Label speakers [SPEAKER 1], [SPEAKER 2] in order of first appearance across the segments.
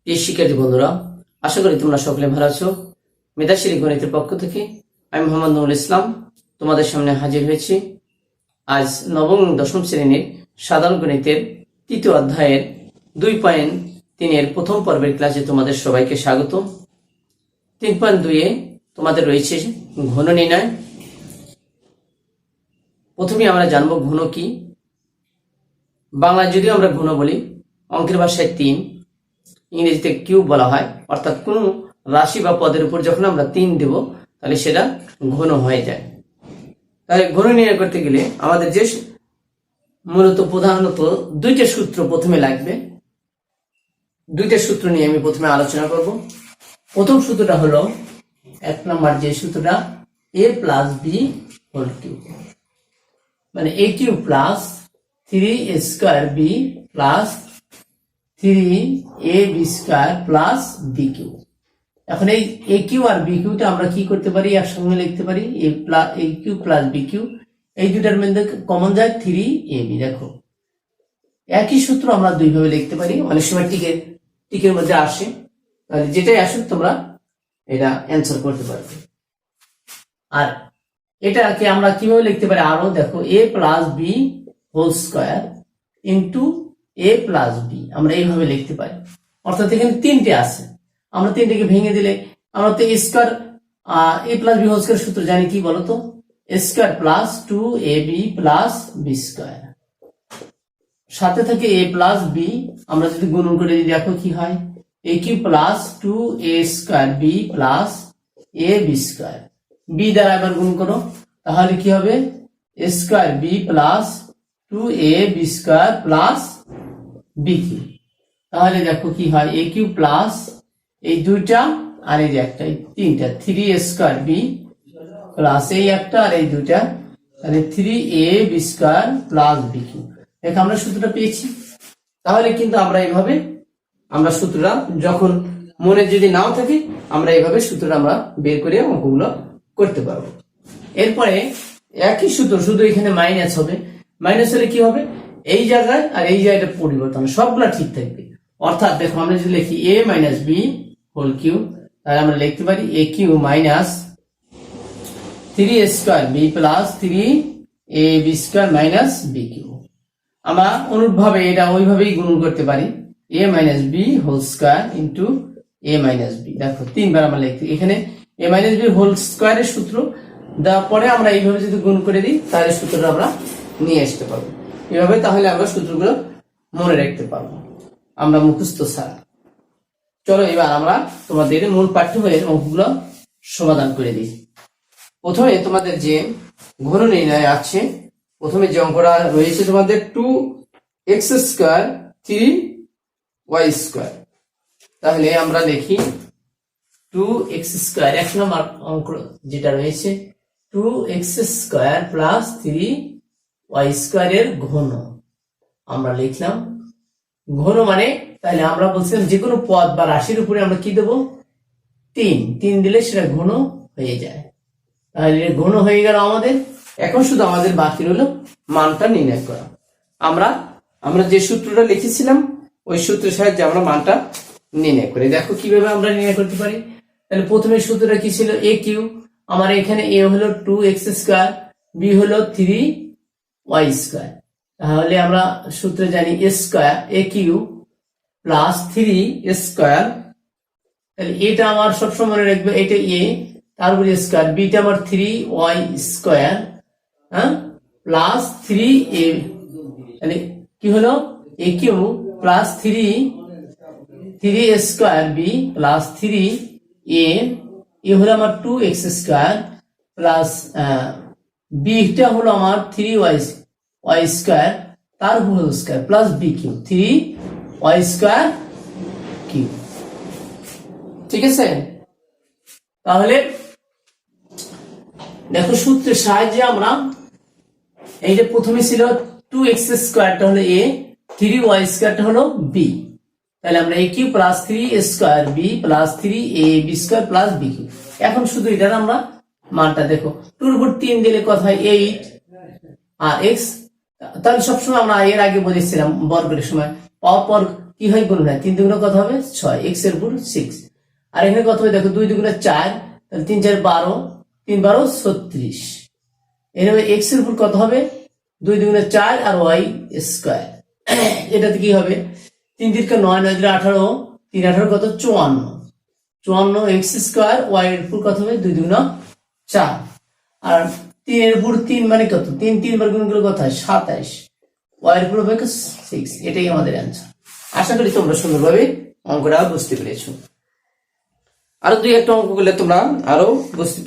[SPEAKER 1] প্রিয় শিক্ষার্থী বন্ধুরা, আশা করি তোমরা সকলে ভালো আছো। মেধাশ্রী গণিতের পক্ষ থেকে আমি মোহাম্মদ নুরুল ইসলাম তোমাদের সামনে হাজির হয়েছি। আজ নবম এবং দশম শ্রেণীর সাধারণ গণিতের তৃতীয় অধ্যায়ের 2.3 প্রথম পর্বের ক্লাসে তোমাদের সবাইকে স্বাগত। 3.2 তোমাদের রয়েছে ঘন নির্ণয়। প্রথমে আমরা জানবো ঘন কি। বাংলায় যদিও আমরা ঘন বলি, অঙ্কের ভাষায় 3, ইংরেজিতে কিউব বলা হয়। অর্থাৎ কোন রাশি বা পদের উপর যখন আমরা 3 দেব তাহলে সেটা ঘন হয়ে যায়। তাহলে ঘন নির্ণয় করতে গেলে আমাদের যে মূলত প্রধানত দুইটা সূত্র প্রথমে লাগবে। দুইটা সূত্র নিয়ে আমি প্রথমে আলোচনা করব। প্রথম সূত্রটা হলো 1 নম্বর যে সূত্রটা a plus b whole cube, মানে a cube plus 3a square b plus 3ab square plus b cube. এখন এই a কিউ আর বি কিউটা আমরা কি করতে পারি, একসঙ্গে লিখতে পারি a cube plus b cube. এই দুটার মধ্যে কমন যায় 3ab। দেখো একই সূত্র আমরা দুইভাবে লিখতে পারি, অনেক সময় টিকের মধ্যে আসে। তাহলে যেটাই আসুক তোমরা এটা অ্যান্সার করতে পারবে। আর এটাকে আমরা কিভাবে লিখতে পারি আরো দেখো, a plus b whole square into a plus b, আমরা এইভাবে লিখতে পারি। অর্থাৎ এখানে 3টে আছে, আমরা 3টেকে ভেঙে দিলে আমরা তো square a plus b whole square সূত্র জানি কি বলতো, a স্কয়ার plus 2ab plus b square, সাথে থাকে a প্লাস বি। আমরা যদি গুণন করে দিই দেখো কি হয়, a cube plus 2a square b plus a b square. B দ্বারা এবার গুণ করো, তাহলে কি হবে a square b plus 2a b square plus b cube. তাহলে দেখো কি হয়, a কিউব প্লাস এই দুইটা আর এই যে একটা, এই তিনটা 3a স্কয়ার বি প্লাস এই একটা আর এই দুইটা, তাহলে 3a b square plus b cube. দেখো আমরা সূত্রটা পেয়েছি। তাহলে কিন্তু আমরা এইভাবে আমরা সূত্রটা যখন মনে যদি নাও থাকে আমরা এইভাবে সূত্রটা আমরা বের করে অঙ্কগুলো করতে পারবো। এরপরে একই সূত্র, শুধু এখানে মাইনাস হবে। মাইনাস হলে কি হবে, এই জায়গায় আর এই জায়গাটা পরিবর্তন, সবগুলা ঠিক থাকবে। অর্থাৎ দেখো আমরা যদি লিখি a minus b whole cube, তাহলে আমরা লিখতে পারি a cube minus 3a square b plus 3ab square minus b cube. আমরা অনুরূপভাবে এটা ওইভাবেই গুণন করতে পারি, a minus b whole square into a minus b. দেখো 3বার আমরা লিখতে, এখানে a মাইনাস বি হোল স্কয়ারের সূত্র দেওয়ার পরে আমরা এইভাবে যদি গুণ করে দিই তাহলে সূত্রটা আমরা নিয়ে আসতে পারবো এভাবে। তাহলে আমরা সূত্রগুলো মনে রাখতে পারবো আমরা মুখস্থ ছাড়া। চলো এবার আমরা তোমাদের মূল পাঠ্য বইয়ের অঙ্কগুলো সমাধান করে দিই। প্রথমে তোমাদের যে ঘন নির্ণয় আছে, প্রথমে যে অঙ্কটা রয়েছে তোমাদের 2x স্কয়ার 3y স্কয়ার। তাহলে আমরা লিখি 2x স্কয়ার, 1 নম্বর অঙ্ক যেটা রয়েছে 2x স্কয়ার প্লাস 3y স্কয়ারের ঘন আমরা লিখলাম। ঘন মানে তাহলে আমরা বলছিলাম যে কোনো পদ বা রাশির উপরে আমরা কি দেবো, 3 দিলে সেটা ঘন হয়ে যায়। তাহলে ঘন হয়ে গেল আমাদের। এখন শুধু আমাদের বাকি রইল মানটা নির্ণয় করা। আমরা যে সূত্রটা লিখেছিলাম ওই সূত্রের সাহায্যে আমরা মানটা নির্ণয় করি। দেখো কিভাবে আমরা নির্ণয় করতে পারি। তাহলে প্রথমে সূত্রটা কি ছিল, a কিউ। আমার এখানে a হলো 2x স্কয়ার, b হলো 3y স্কয়ার। তাহলে আমরা সূত্রে জানি a square a cube plus 3 square. তাহলে এটা আমার সবসময় মনে রাখবে, এটা a, তারপরে স্কয়ার, বিটা আমার 3y স্কয়ার প্লাস 3a। তাহলে কি হলো, a cube plus 3 square b plus 3a, এ হলো আমার 2x স্কয়ার প্লাস বিটা হলো আমার 3y স্কয়ার তার whole square plus b cube 3y square cube. ঠিক আছে। তাহলে দেখো সূত্রের সাহায্যে আমরা এই যে প্রথমে ছিল 2x স্কয়ারটা হলো a, 3y স্কয়ারটা হলো b। তাহলে আমরা a cube plus 3 square b plus 3ab square plus b cube. এখন শুধু এটার আমরা মানটা দেখো, 2 এর উপর 3 দিলে কত হয় 8 আর x। তাহলে সবসময় আমরা এর আগে বলেছিলাম বর্গের সময় পাওয়ার পর কি হয় গুণ হয়, 3 দুগুণে কত হবে 6, x এর উপর 6। আর এখানে কত হবে দেখো 2 দুগুণে 4, তাহলে 3 4 12, 3 12 36। এভাবে x এর উপর কত হবে 2 দুগুণে 4 আর y স্কয়ার। এটাতে কি হবে 3 3 9 9 18, 3 18 কত 54, 54 x স্কয়ার, y এর উপর কত হবে 2 দুগুণে 4, আর 3 এর উপর 3 মানে কত 3 3 বার গুণ করলে কত হয় 27, y এর উপর হবে 6। এটাই আমাদের অ্যানসার। আশা করি তোমরা সুন্দরভাবে অঙ্কটা বুঝতে পেরেছো। আরো দুই একটা অঙ্ক করলে তোমরা আরো বুঝতে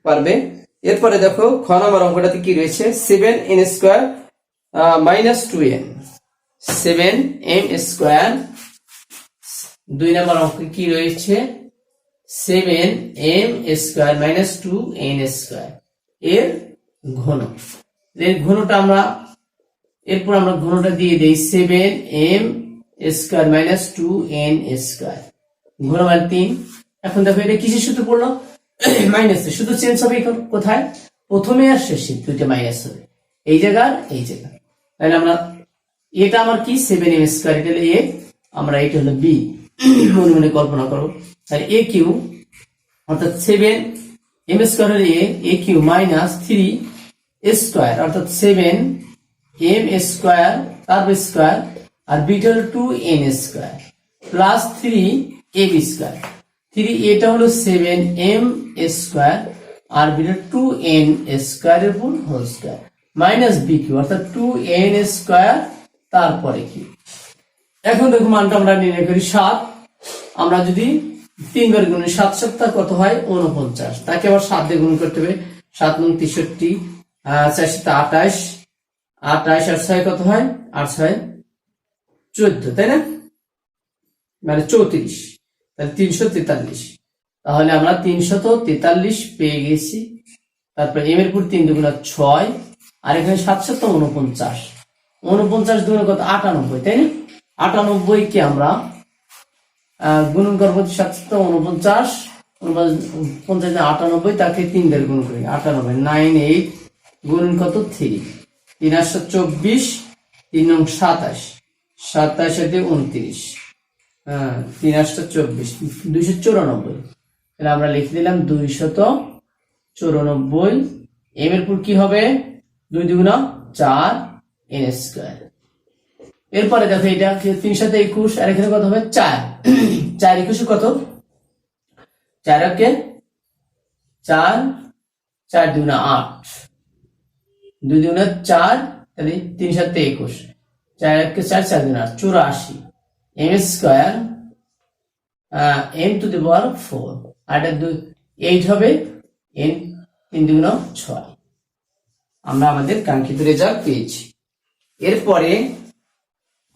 [SPEAKER 1] পারবে। এরপরে দেখো খ নম্বর অঙ্কটাতে কি রয়েছে, 7n square minus 2n, 7m square. 2 নম্বর অঙ্ক কি রয়েছে, 7m square minus 2n square এর ঘন। এর ঘনটা আমরা এরপর আমরা ঘনটা দিয়ে দেই 7m square minus 2n square, ঘন মানে 3। এখন দেখো এটা কিসের সূত্র পড়লো, মাইনাস। শুধু চেঞ্জ হবে এখন কোথায়, প্রথমে আর শেষে দুইটা মাইনাস হবে, এই জায়গা এই জায়গা। তাহলে আমরা এটা আমার কি 7m স্কয়ার, এটা হলো a, আমরা এটা হলো b, মনে মনে কল্পনা করো। তাহলে a কিউ অর্থাৎ 7m স্কয়ার হলো a কিউ মাইনাস 3 স্কয়ার অর্থাৎ 7m স্কয়ার তার স্কয়ার, আর b হলো 2n square plus 3ab square. 3 এটা হলো 7m স্কয়ার আর b হলো 2n স্কয়ার এর উপর whole square minus b cube অর্থাৎ 2n স্কয়ার তারপরে কি। এখন দেখো মানটা আমরা নির্ণয় করি 7। আমরা যদি 3 বার গুণ 7 7 কত হয় 49, তাকে আবার 7 দিয়ে গুণ করতে হবে, 7 9 63, 4 7 28, 28 আর 6 কত হয় 8 6 14, তাই না, মানে 34, তাহলে 343। তাহলে আমরা 343 পেয়ে গেছি। তারপর m এর উপর 3 দুগুণা 6, আর এখানে 7 7 49, 49 দুগুণা কত 98, তাই না। 98 কে আমরা গুণন করবো 7 7 49, 50 98, তাকে 3 দিয়ে গুণ করি 98, 9 8 গুণন কত 3, 3 8 24, 3 9 27, 27 আর 29, 3 8 24, 294। তাহলে আমরা লিখে দিলাম 294। m এর উপর কি হবে 2 দুগুণা 4 n স্কয়ার। এরপরে দেখো এটা 3 7 21, আর এখানে কত হবে 4, 4 21 কত 4 কে 4, 4 দুগুণা 8, 2 দুগুণা 4, তাহলে 3 7 21, 4 কে 4, 4 দুগুণা 84, m square m to the power 4, আর এটা 8 হবে, n 3 দুগুণা 6। আমরা আমাদের কাঙ্ক্ষিত রেজাল্ট পেয়েছি। এরপরে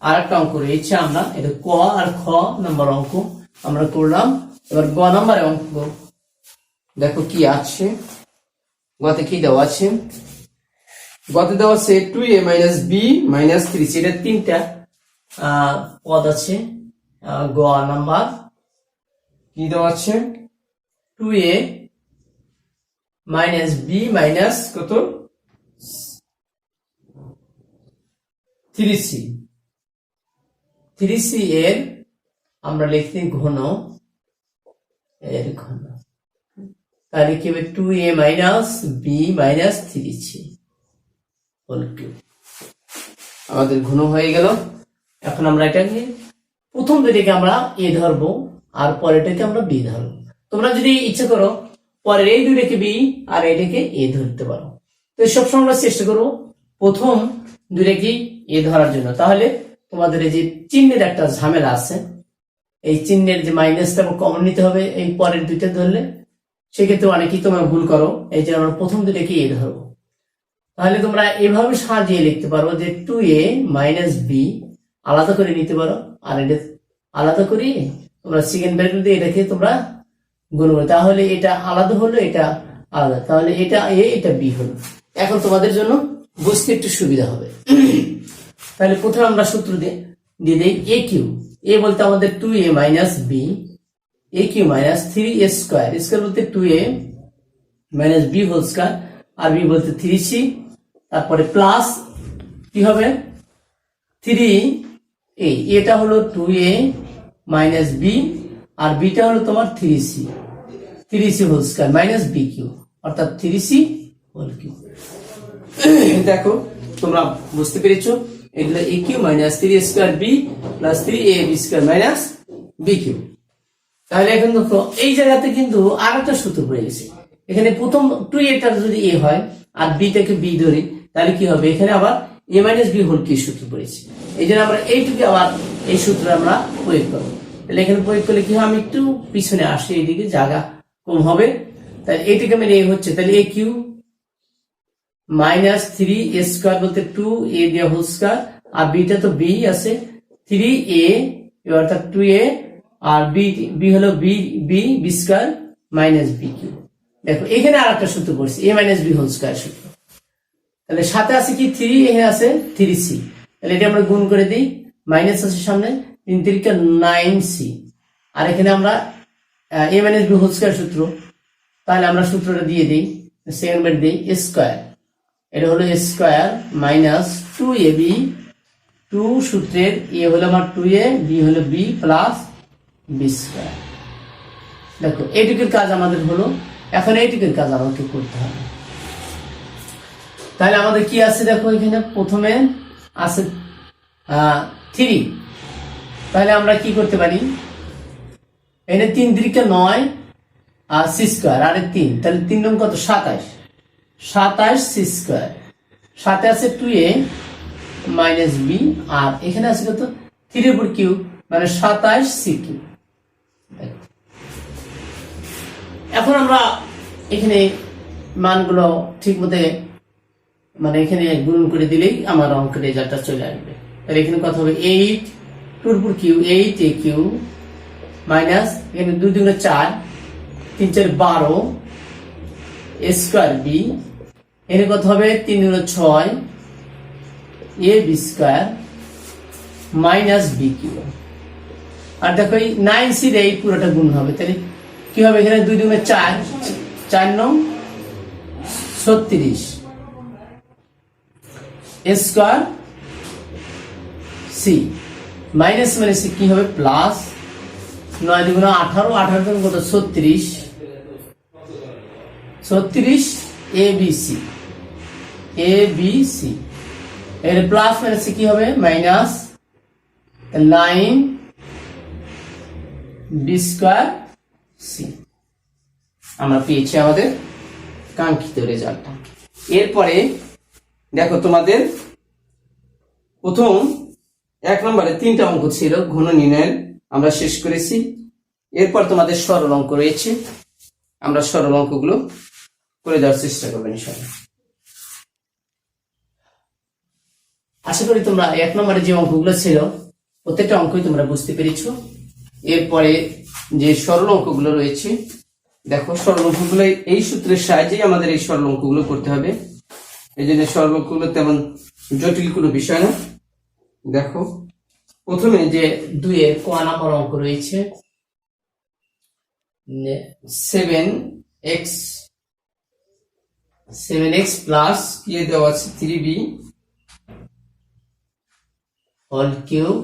[SPEAKER 1] আরেকটা অঙ্ক রয়েছে, আমরা এটা ক আর খ নম্বর অঙ্ক আমরা করলাম। এবার গ নম্বরের অঙ্ক দেখো কি আছে, গতে কি দেওয়া আছে, গতে দেওয়া আছে 2a minus b minus 3c, এটা 3টা পদ আছে। গ নাম্বার কি দেওয়া আছে 2a মাইনাস b মাইনাস কত 3c, 3c এর আমরা লিখছি ঘন, এর ঘন, তাহলে কি হবে 2a minus b minus 3c whole cube, আমাদের ঘন হয়ে গেল। এখন আমরা এটাকে প্রথম দুইটাকে আমরা a ধরবো আর পরেরটাকে আমরা b ধরবো। তোমরা যদি ইচ্ছা করো পরের এই দুইটাকে b আর এটাকে a ধরতে পারো, তো সবসময় আমরা চেষ্টা করবো প্রথম দুইটাকে a ধরার জন্য। তাহলে তোমাদের এই যে চিহ্নের একটা ঝামেলা আছে, এই চিহ্নের যে মাইনাসটা কমন নিতে হবে এই পরের দুইটা ধরলে, সেক্ষেত্রে অনেকেই তোমরা ভুল করো। এই যে আমরা প্রথম দুইটাকে a ধরবো, তাহলে তোমরা এভাবে সাজিয়ে লিখতে পারো যে 2a মাইনাস b আলাদা করে নিতে পারো, আর এটা আলাদা করে তোমরা সেকেন্ড ব্র্যাকেট দিয়ে এটাকে তোমরা গুণ করো, তাহলে এটা আলাদা হলো এটা আলাদা, তাহলে এটা a এটা b হলো। এখন তোমাদের জন্য বুঝতে একটু সুবিধা হবে। তাহলে প্রথমে আমরা সূত্র দিয়ে দেই a কিউ, a বলতে আমাদের 2a minus b, a cube minus 3a square, square বলতে 2a minus b whole square, আর b বলতে 3c, তারপরে প্লাস কি হবে 3 এটা হলো 2a মাইনাস বি, আর বিটা হলো তোমার 3c whole square minus b cube, অর্থাৎ 3c হোল কিউ। দেখো তোমরা বুঝতে পেরেছো, এগুলো a cube minus 3 square b plus 3ab square minus b cube. তাহলে এখন দেখো এই জায়গাতে কিন্তু আর একটা সূত্র পড়ে গেছে। এখানে প্রথম 2a যদি a হয় আর বিটাকে বি ধরি, তাহলে কি হবে, এখানে আবার a minus b whole cube সূত্র পড়েছে। এই জন্য আমরা এইটুকু আবার এই সূত্র আমরা প্রয়োগ করবো। তাহলে এখানে প্রয়োগ করলে কি হয়, আমি একটু পিছনে আসি, এইদিকে জায়গা কম হবে। তাহলে এইটাকে মানে এ হচ্ছে, তাহলে এ কিউ মাইনাস 3a স্কয়ার বলতে 2a দিয়ে হোল স্কয়ার, আর বিটা তো বি আছে 3a অর্থাৎ 2a, আর বি হলো b square minus b cube. দেখো এখানে আর একটা সূত্র পড়ছে, a minus b whole square সূত্র। তাহলে সাথে আছে কি 3, এখানে আছে 3c। তাহলে এটা আমরা গুণ করে দিই, মাইনাস আছে সামনে, 3 3 9c, আর এখানে আমরা a minus b whole square সূত্র, তাহলে আমরা সূত্রটা দিয়ে দিই, সেকেন্ড ব্র্যাকেট দিই স্কয়ার, এটা হলো স্কয়ার মাইনাস 2ab, 2 সূত্রের a হলো আমার 2a, b হলো b প্লাস বি স্কয়ার। দেখো এইটুকুর কাজ আমাদের হলো, এখন এইটুকুর কাজ আমাকে করতে হবে। তাহলে আমাদের কি আছে দেখো, এখানে প্রথমে আছে 3, তাহলে আমরা কি করতে পারি, এখানে 3 3 9 আর সি স্কয়ার আর 3, তাহলে 3 নং কত 27 সি স্কয়ার, সাথে আছে 2a মাইনাস বি, আর এখানে আছে কত 3 এর উপর কিউ মানে 27 সি কিউ। এখন আমরা এখানে মানগুলো ঠিক মতো মানে এখানে গুণ করে দিলেই আমার অঙ্কের রেজাল্টটা চলে আসবে। তাহলে এখানে কত হবে 8 2 এর উপর কিউ 8a কিউ মাইনাস এখানে 2 2 4 3 4 12 a স্কয়ার বি, এর কত হবে 3 2 6 a b square minus b cube. আর দেখো এই 9c রে এই পুরোটা গুণ হবে, তাহলে কি হবে, এখানে 2 2 4 4 9 36 a square c minus minus কি হবে প্লাস 9 2 18 18 কত 36 এ বি সি, এর প্লাস মাইনাস কি হবে মাইনাস 9 বি স্কয়ার সি। আমরা পেয়েছি আমাদের কাঙ্ক্ষিত রেজাল্টটা। এরপরে দেখো তোমাদের প্রথম 1 নম্বরে 3টা অঙ্ক ছিল ঘন নির্ণয়ের, আমরা শেষ করেছি। এরপর তোমাদের সরল অঙ্ক রয়েছে, আমরা সরল অঙ্কগুলো করে দেওয়ার চেষ্টা করবো ইনশাআল্লাহ। আশা করি তোমরা 1 নম্বরে যে অঙ্কগুলো ছিল প্রত্যেকটা অঙ্কই তোমরা বুঝতে পেরেছো। এরপরে যে সরল অঙ্কগুলো রয়েছে, দেখো সরল অঙ্কগুলো এই সূত্রের সাহায্যেই আমাদের এই সরল অঙ্কগুলো করতে হবে। এই জন্য সরল অঙ্কগুলো তেমন জটিল কোনো বিষয় না। দেখো প্রথমে যে 2 এর ক নাম্বার অঙ্ক রয়েছে 7x প্লাস কি দেওয়া আছে 3b whole cube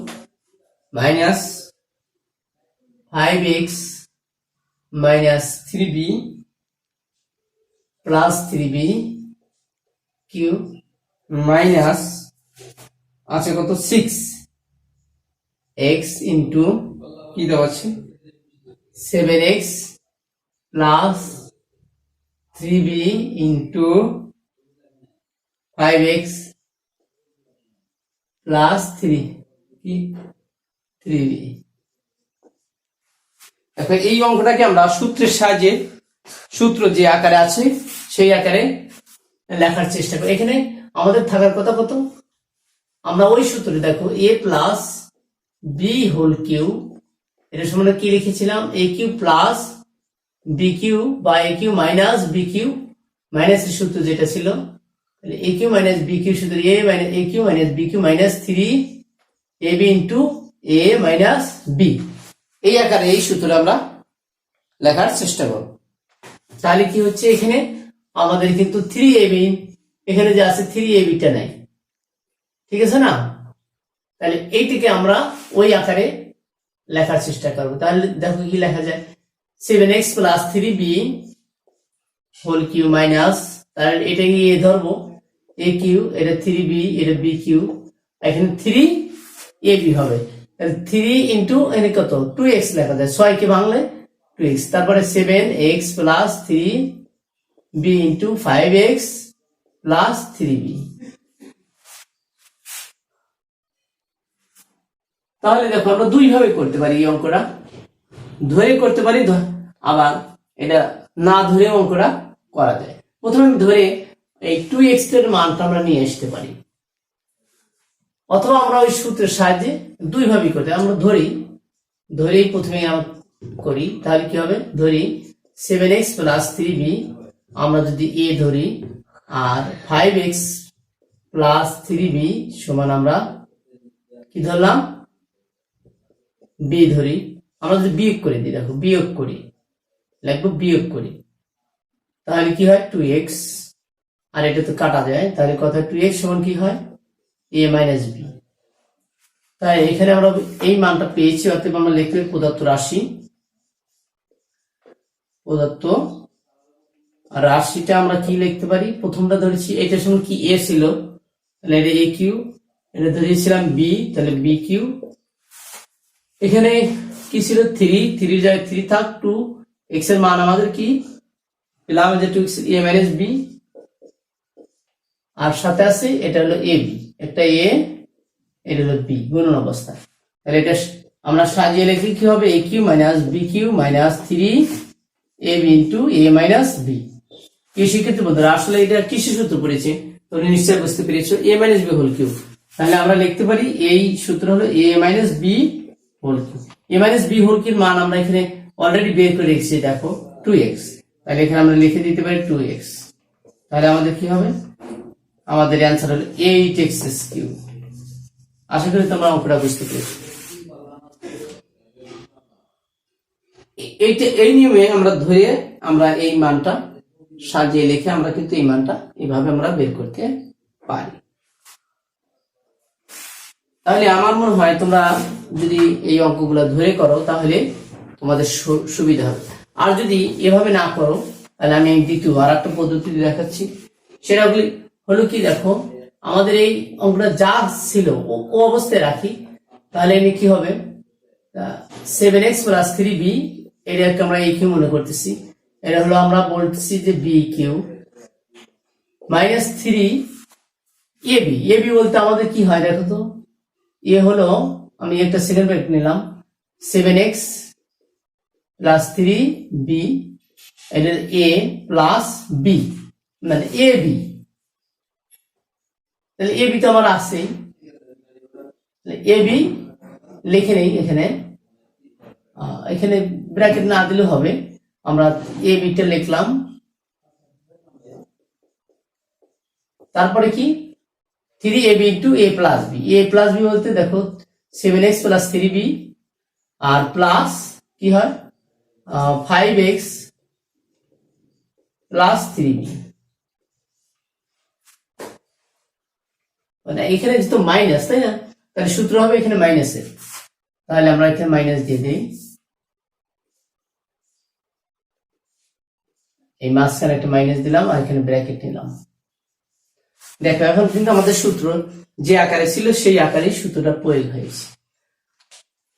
[SPEAKER 1] minus 5x minus 3b plus 3b cube minus আছে কত 6x ইন্টু কি দেওয়া আছে 7x plus 3b into 5x plus 3b। এখন এই অঙ্কটাকে আমরা সূত্রের সাহায্যে, সূত্র যে আকারে আছে সেই আকারে লেখার চেষ্টা করি। এখানে আমাদের থাকার কথা কত, আমরা ওই সূত্রে দেখো a plus b whole cube, এটা সমান কি লিখেছিলাম a cube plus b cube বা a cube minus b cube minus এর সূত্র যেটা ছিল, তাহলে a cube minus b cube সূত্র a cube minus b cube minus 3ab into a minus b, এই আকারে এই সূত্র আমরা লেখার চেষ্টা করব। তাহলে কি হচ্ছে, এখানে আমাদের কিন্তু 3ab, এখানে যে আছে 3ab টা নাই, ঠিক আছে না, তাহলে এইটিকে আমরা ওই আকারে লেখার চেষ্টা করবো। তাহলে দেখো কি লেখা যায়, 7x plus 3b whole Q minus, তাহলে এটাকে এ ধরবো, এ কিউ, এটা 3b, এটা বি কিউ, এখানে 3ab হবে। তাহলে 3 ইন্টু এনে কত 2x লেখা যায়, 6 কে ভাঙলে 2x, তারপরে 7x plus 3b into 5x plus 3b। তাহলে দেখো আমরা দুই ভাবে করতে পারি এই অঙ্কটা, ধরে করতে পারি, আবার এটা না ধরে অঙ্কটা করা যায়। প্রথমে ধরে এই 2x এর মানটা আমরা নিয়ে আসতে পারি, অথবা আমরা ওই সূত্রের সাহায্যে দুই ভাবেই করতে, আমরা ধরেই প্রথমে আমরা করি। তাহলে কি হবে, ধরি 7x প্লাস 3b আমরা যদি a ধরি, আর 5x প্লাস 3b সমান আমরা কি ধরলাম, b ধরি। আমরা যদি বিয়োগ করে দিই, দেখো বিয়োগ করি, লিখবো বিয়োগ করি, তাহলে কি হয় 2x, আর এটা তো কাটা যায়, তাহলে কথা 2x সমান কি হয় a মাইনাস b। তাই এখানে আমরা এই মানটা পেয়েছি, অতএব আমরা লিখতে পারি প্রদত্ত রাশি, প্রদত্ত রাশিটা আমরা কি লিখতে পারি, প্রথমটা ধরেছি এটা সমান কি a ছিল, তাহলে এটা a কিউ, এটা ধরেছিলাম b, তাহলে b কিউ, এখানে কি ছিল 3 জায়গায় 3 থাক, 2x এর মান আমাদের কি পেলাম, যে 2x a মাইনাস b, আর সাথে আছে এটা হলো ab, একটা a, এটা হলো b গুণন অবস্থা। তাহলে এটা আমরা সাজিয়ে লিখলে কি হবে, a cube minus b cube minus 3ab into a minus b। কি শিক্ষিত বন্ধুরা, আসলে এটা কিসে সূত্র পড়েছে তোমরা নিশ্চয়ই বুঝতে পেরেছো, a minus b whole cube. তাহলে আমরা লিখতে পারি এই সূত্র হলো a minus b whole cube. a minus b whole কিউর মান আমরা এখানে অলরেডি বের করে রেখেছি, দেখো 2x, তাহলে এখানে আমরা লিখে দিতে পারি 2x। তাহলে আমাদের কি হবে, আমাদের অ্যান্সার হলো 8x কিউ। আশা করি তোমরা অঙ্কটা বুঝতে পেরেছো। এই নিয়মে আমরা ধরে আমরা এই মানটা সাজিয়ে লিখে আমরা কিন্তু এই মানটা এইভাবে আমরা বের করতে পারি। তাহলে আমার মনে হয় তোমরা যদি এই অঙ্কগুলো ধরে করো তাহলে তোমাদের সুবিধা হবে, আর যদি এভাবে না করো তাহলে আমি দ্বিতীয় আর একটা পদ্ধতি দেখাচ্ছি। সেটা হলো কি, দেখো আমাদের এই অঙ্কটা যা ছিল ও অবস্থায় রাখি, তাহলে এনে কি হবে 7x প্লাস 3b, এটাকে আমরা a কিউ মনে করতেছি, এটা হলো আমরা বলতেছি যে b cube minus 3ab। ab বলতে আমাদের কি হয় দেখো তো, এ হলো, আমি একটা সেকেন্ড ব্র্যাকেট নিলাম, 7x প্লাস 3b, এটা a প্লাস b মানে ab, তাহলে ab তো আমার আছেই, ab লিখে নেই, এখানে ব্র্যাকেট না দিলে হবে, আমরা ab টা লিখলাম, তারপরে কি 3ab into a plus b। a plus b বলতে দেখো 7x প্লাস 3b আর প্লাস কি হয় 5x প্লাস 3b, মানে এখানে যেহেতু মাইনাস, তাই না, তাহলে সূত্র হবে এখানে মাইনাসের, তাহলে আমরা এখানে মাইনাস দিয়ে দিই, এই মাঝখানে একটা মাইনাস দিলাম আর এখানে ব্র্যাকেট নিলাম। দেখো এখন কিন্তু আমাদের সূত্র যে আকারে ছিল সেই আকারে সূত্রটা প্রয়োগ হয়েছে।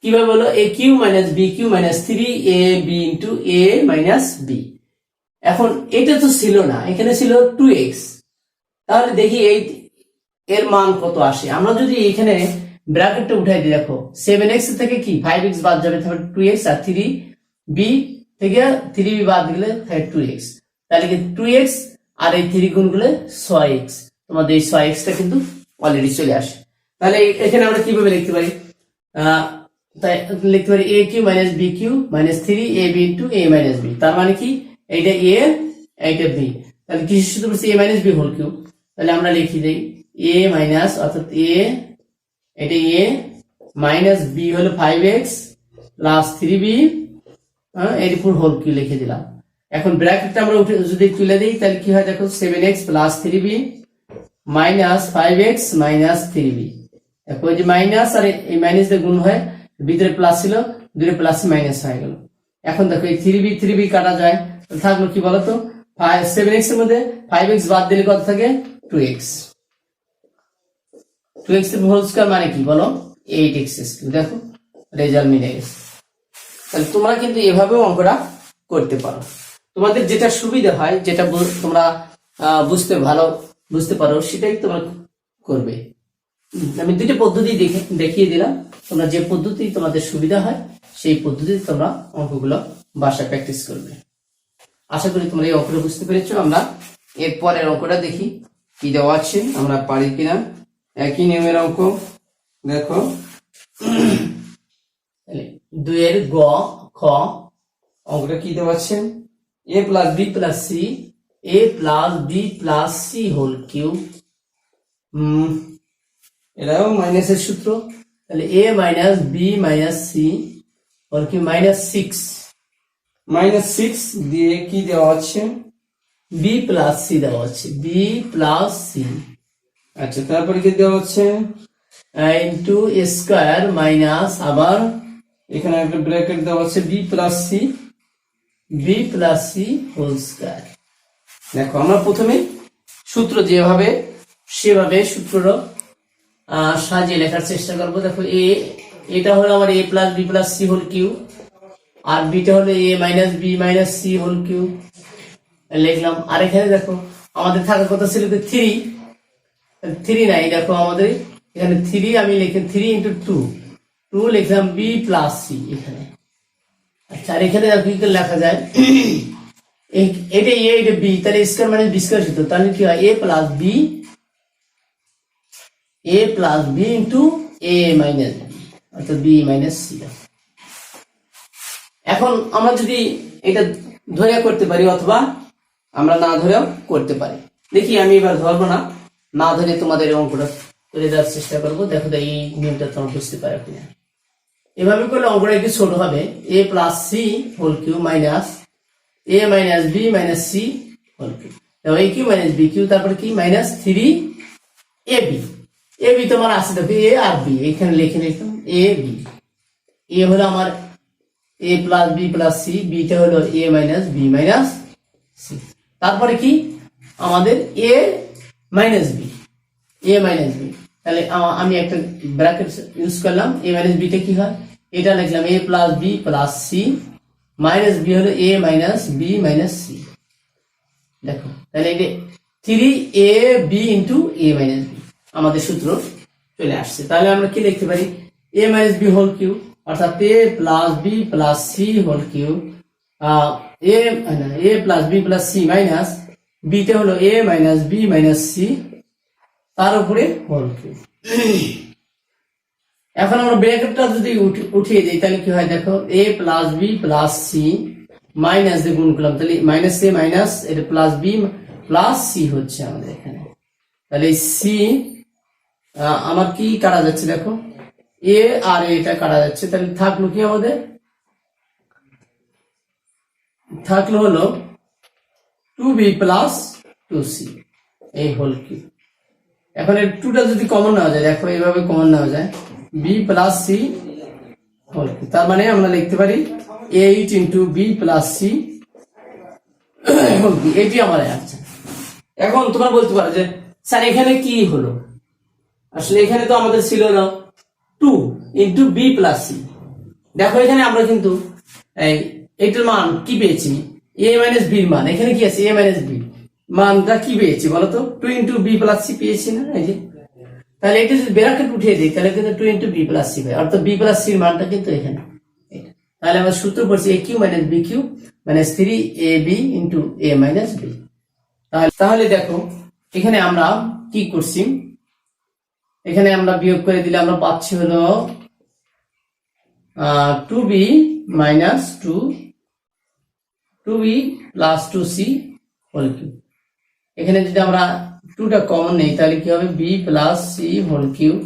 [SPEAKER 1] কিভাবে বলো, a cube minus b cube minus 3ab into a minus b। এখন এটা তো ছিল না, এখানে ছিল 2x, তাহলে দেখি এই এর মান কত আসে। আমরা যদি এখানে ব্র্যাকেটটা উঠাই দিই, দেখো 7x থেকে কি 5x বাদ যাবে, তাহলে 2x, আর 3b থেকে 3b বাদ দিলে 2x, তাহলে কি 2x আর এই 3 গুণ গুলো 6x, তোমাদের এই 6x টা কিন্তু অলরেডি চলে আসে। তাহলে এখানে আমরা কিভাবে লিখতে পারি, তাই লিখতে পারি a cube minus b cube minus 3ab into a minus b, তার মানে কি এইটা a এইটা b, তাহলে কি সূত্র বলছে a minus b whole cube. তাহলে আমরা লিখি দেই a মাইনাস, অর্থাৎ এটা a মাইনাস b হলো 5x প্লাস 3b, এর উপর হোল কিউ লিখে দিলাম। এখন ব্র্যাকেটটা আমরা যদি তুলে দিই তাহলে কি হয় দেখো 7x plus 3b minus 5x minus 3b, দেখো ওই যে মাইনাস আর এই মাইনাস দিয়ে গুণ হয়, ভিতরে প্লাস ছিল, দূরে প্লাস মাইনাস হয়ে গেল। এখন দেখো এই 3b কাটা যায়, থাকলো কি বলতো 7x এর মধ্যে 5x বাদ দিলে কত থাকে 2x। 2x এর হোল স্কয়ার মানে কি বলো 8x স্কয়ার। দেখো রেজাল্ট মিলে গেছে। তাহলে তোমরা কিন্তু এভাবেও অঙ্কটা করতে পারো, তোমাদের যেটা সুবিধা হয়, যেটা তোমরা বুঝতে পারো সেটাই তোমরা করবে। আমি দুইটা পদ্ধতি দেখিয়ে দিলাম, তোমরা যে পদ্ধতি তোমাদের সুবিধা হয় সেই পদ্ধতিতে তোমরা অঙ্কগুলো বাসায় প্র্যাকটিস করবে। আশা করি তোমরা এই অঙ্কটা বুঝতে পেরেছো। আমরা এর পরের অঙ্কটা দেখি কি দেওয়া আছে, আমরা পারি কিনা। একই নিয়মের অঙ্ক, দেখো 2 এর গ খ অঙ্কটা কি দেওয়া আছে, a plus b plus c, a plus b plus c whole cube. এটাও মাইনাসের সূত্র, তাহলে a minus b minus c whole cube -6 দিয়ে কি দেওয়া আছে b প্লাস সি দেওয়া আছে, b প্লাস সি। আচ্ছা তারপরে কি দেওয়া আছে ইনটু a স্কয়ার মাইনাস, আবার এখানে একটা ব্র্যাকেট দেওয়া আছে b plus c whole square. দেখো আমরা প্রথমে সূত্র যেভাবে সেভাবে সূত্র সাজিয়ে লেখার চেষ্টা করবো। দেখো এটা হলো আমার a plus b plus c whole cube, আর বিটা হলো a minus b minus c whole cube লিখলাম। আর এখানে দেখো আমাদের থাকার কথা ছিল 3 নাই, দেখো আমাদের এখানে 3 আমি লিখি 3 ইন্টু 2 লিখলাম b প্লাস সি এখানে। আচ্ছা আর এখানে দেখো কি লেখা যায়, এটা a এটা b, তাহলে স্কয়ার মাইনাস বি স্কয়ার সূত্র, তাহলে কি হয় a plus b into a minus b, অর্থাৎ b মাইনাস সি। এখন আমরা যদি এটা ধরে করতে পারি অথবা আমরা না ধরেও করতে পারি, দেখি আমি এবার ধরবো না ধরে তোমাদের অঙ্কটা করে দেওয়ার চেষ্টা করবো। দেখো এই নিয়মটা তোমরা বুঝতে পারো কিনা। এভাবে করলে অঙ্কটা একটু ছোট হবে, a plus c whole cube minus a minus b minus c whole cube, দেখো a cube minus b cube, তারপরে কি মাইনাস 3ab তোমার আছে, দেখো a আর b এখানে লিখে নিলাম ab। a হলো আমার a plus b plus c, beta হলো a minus b minus c, তারপরে কি আমাদের a মাইনাস বি, তাহলে আমি একটা ব্র্যাকেট ইউজ করলাম, a মাইনাস বিটা কি হয়, এটা লিখলাম a plus b plus c minus b হলো a minus b minus c. দেখো তাহলে এটা 3ab into a minus B আমাদের সূত্র চলে আসছে। তাহলে আমরা কি লিখতে পারি a minus b whole cube, অর্থাৎ a plus b plus c whole cube, a plus b plus c minus beta হলো a minus b minus c তার উপরে হোল কিউব। এখন আমরা ব্র্যাকেটটা যদি উঠিয়ে দিই তাহলে কি হয়, দেখো a plus b plus c minus দিয়ে গুণ করলাম, তাহলে মাইনাস a মাইনাস এটা প্লাস বি প্লাস সি হচ্ছে আমাদের এখানে। তাহলে সি আমার কি কাটা যাচ্ছে, দেখো a আর এটা কাটা যাচ্ছে, তাহলে থাকলো কি আমাদের থাকলো হলো 2b প্লাস 2c এই হোল কিউব। এখন এই 2টা যদি কমন নেওয়া যায়, দেখো এইভাবে কমন নেওয়া যায় b plus c whole cube, তার মানে আমরা লিখতে পারি 8 into b plus c whole cube, এটি আমার আছে। এখন তোমরা বলতে পারো যে স্যার এখানে কি হলো, আসলে এখানে তো আমাদের ছিল না 2 ইন্টু বি প্লাস সি। দেখো এখানে আমরা কিন্তু এটার মান কি পেয়েছি, a মাইনাস বির মান, এখানে কি আছে a মাইনাস বি মানটা কি পেয়েছি বলতো 2 ইন্টু বি প্লাস সি পেয়েছি না, এই যে। তাহলে এটা যদি ব্র্যাকেট উঠিয়ে দিই তাহলে কিন্তু 2 ইন্টু বি প্লাস সি হয়, অর্থাৎ বি প্লাস সির মানটা কিন্তু এখানে। তাহলে আমরা সূত্র পড়ছি a cube minus b cube minus 3ab into a minus b. তাহলে দেখো এখানে আমরা কি করছি, এখানে আমরা বিয়োগ করে দিলে আমরা পাচ্ছি হলো 2b minus 2b plus 2c whole cube. এখানে যদি আমরা 2টা কমন নেই তাহলে কি হবে b plus c whole cube,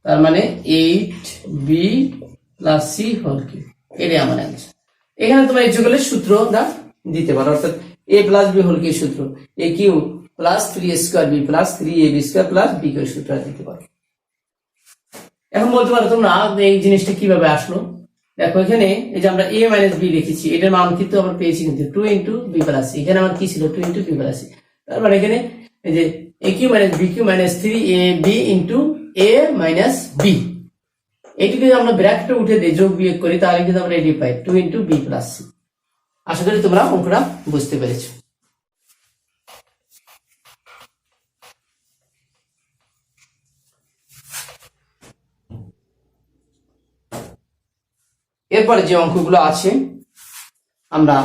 [SPEAKER 1] তার মানে 8b plus c whole cube, এটাই আমার অ্যান্সার। এখানে তোমরা ইন্টিগ্রালের সূত্রটা দিতে পারো, অর্থাৎ a plus b whole cube সূত্র a cube plus 3a square b plus 3ab square plus b cube সূত্র দিতে পারো। এখন বলতে পারো তোমরা এই জিনিসটা কিভাবে আসলো। দেখো এখানে এই যে আমরা a মাইনাস বি লিখেছি, এটার মান কিন্তু আমরা পেয়েছি কিন্তু 2 ইন্টু বি প্লাস সি। এখানে আমার কি ছিল 2 ইন্টু বি প্লাস সি। তারপর এখানে এই যে a cube minus b cube minus 3ab into a minus b, এইটুকু যদি আমরা ব্র্যাকেটে উঠে দিই, যোগ বিয়োগ করি, তাহলে কিন্তু আমরা এটি পাই 2 ইন্টু বি প্লাস সি। আশা করি তোমরা অঙ্কটা বুঝতে পেরেছো। এরপরে যে অঙ্কগুলো আছে আমরা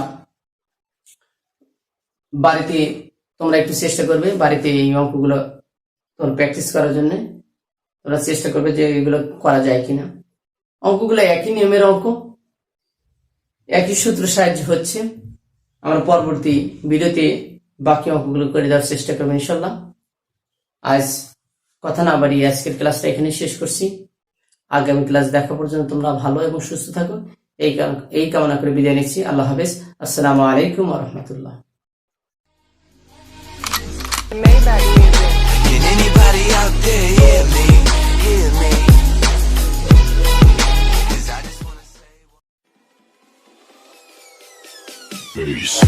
[SPEAKER 1] বাড়িতে, তোমরা একটু চেষ্টা করবে বাড়িতে এই অঙ্কগুলো তোমরা প্র্যাকটিস করার জন্য। তোমরা চেষ্টা করবে যে এগুলো করা যায় কিনা। অঙ্কগুলো একই নিয়মের অঙ্ক, একই সূত্র সাহায্য হচ্ছে। আমরা পরবর্তী ভিডিওতে বাকি অঙ্কগুলো করে দেওয়ার চেষ্টা করবো ইনশাল্লাহ। আজ কথা না বাড়িয়ে আজকের ক্লাসটা এখানে শেষ করছি। আগামী ক্লাস দেখা পর্যন্ত তোমরা ভালো এবং সুস্থ থাকো, এই কামনা করে বিদায় নিচ্ছি। আল্লাহ হাফেজ। আসসালামু আলাইকুম ওয়া রাহমাতুল্লাহ।
[SPEAKER 2] Can anybody out there hear me? Hear me? 'Cause I just wanna say. Peace.